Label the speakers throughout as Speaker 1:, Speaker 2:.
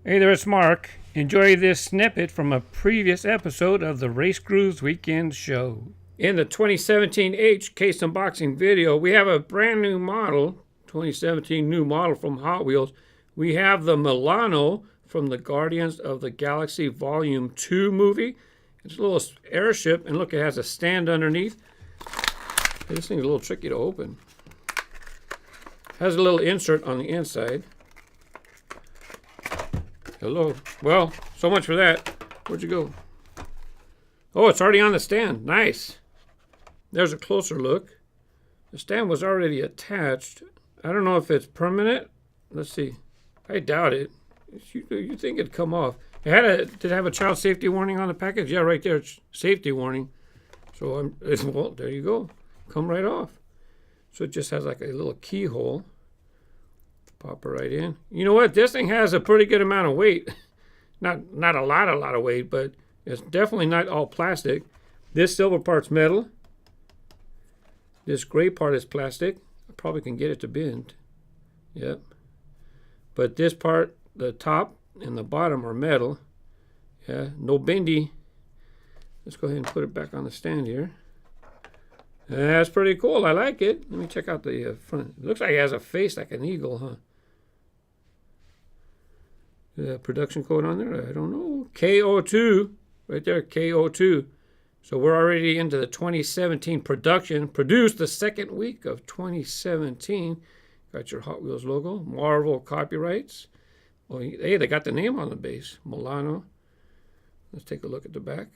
Speaker 1: Hey there, it's Mark. Enjoy this snippet from a previous episode of the Race Grooves Weekend Show. In the 2017 H case unboxing video, we have a brand new model, 2017 new model from Hot Wheels. We have the Milano from the Guardians of the Galaxy Volume 2 movie. It's a little airship, and look, it has a stand underneath. This thing's a little tricky to open. Has a little insert on the inside. Hello. Well, so much for that. Where'd you go? Oh, it's already on the stand. Nice. There's a closer look. The stand was already attached. I don't know if it's permanent. Let's see. I doubt it. You think it'd come off. Did it have a child safety warning on the package? Yeah, right there. It's safety warning. So, well, there you go. Come right off. So it just has like a little keyhole. Pop it right in. You know what? This thing has a pretty good amount of weight. Not a lot of weight, but it's definitely not all plastic. This silver part's metal. This gray part is plastic. I probably can get it to bend. Yep. But this part, the top and the bottom are metal. Yeah, no bendy. Let's go ahead and put it back on the stand here. That's pretty cool. I like it. Let me check out the front. It looks like it has a face like an eagle, huh? The production code on there? I don't know. KO2. Right there, KO2. So we're already into the 2017 production. Produced the second week of 2017. Got your Hot Wheels logo. Marvel copyrights. Oh, hey, they got the name on the base. Milano. Let's take a look at the back.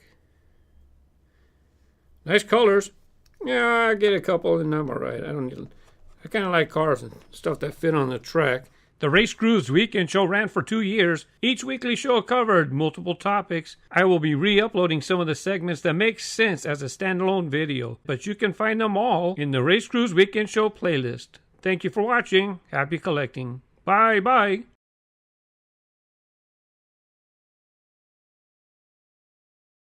Speaker 1: Nice colors. Yeah, I get a couple and I'm all right. I kind of like cars and stuff that fit on the track. The Race Grooves Weekend Show ran for 2 years. Each weekly show covered multiple topics. I will be re-uploading some of the segments that make sense as a standalone video, but you can find them all in the Race Grooves Weekend Show playlist. Thank you for watching. Happy collecting. Bye-bye.